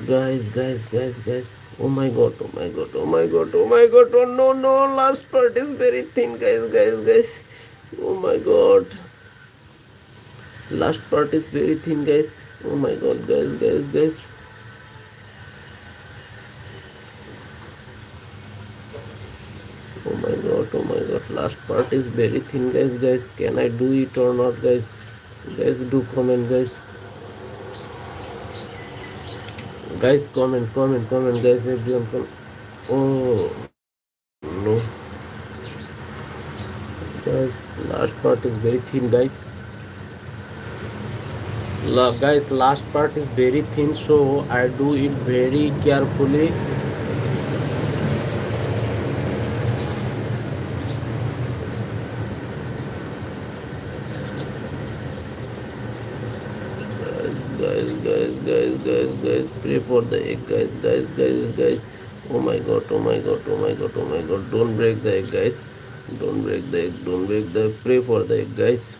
Guys. Oh my god, oh my god, oh my god, oh my god, oh no, no, last part is very thin, guys. Oh my god, last part is very thin, guys. Oh my god, guys. Oh my god, last part is very thin, guys. Can I do it or not, guys? Guys, do comment, guys. Guys, comment, guys. Everyone, comment. Oh no, guys, last part is very thin, guys. Guys, last part is very thin, so I do it very carefully. Guys, pray for the egg, guys. Oh my god, oh my god, oh my god, oh my god, don't break the egg, guys. Don't break the egg, don't break the egg. Pray for the egg, guys.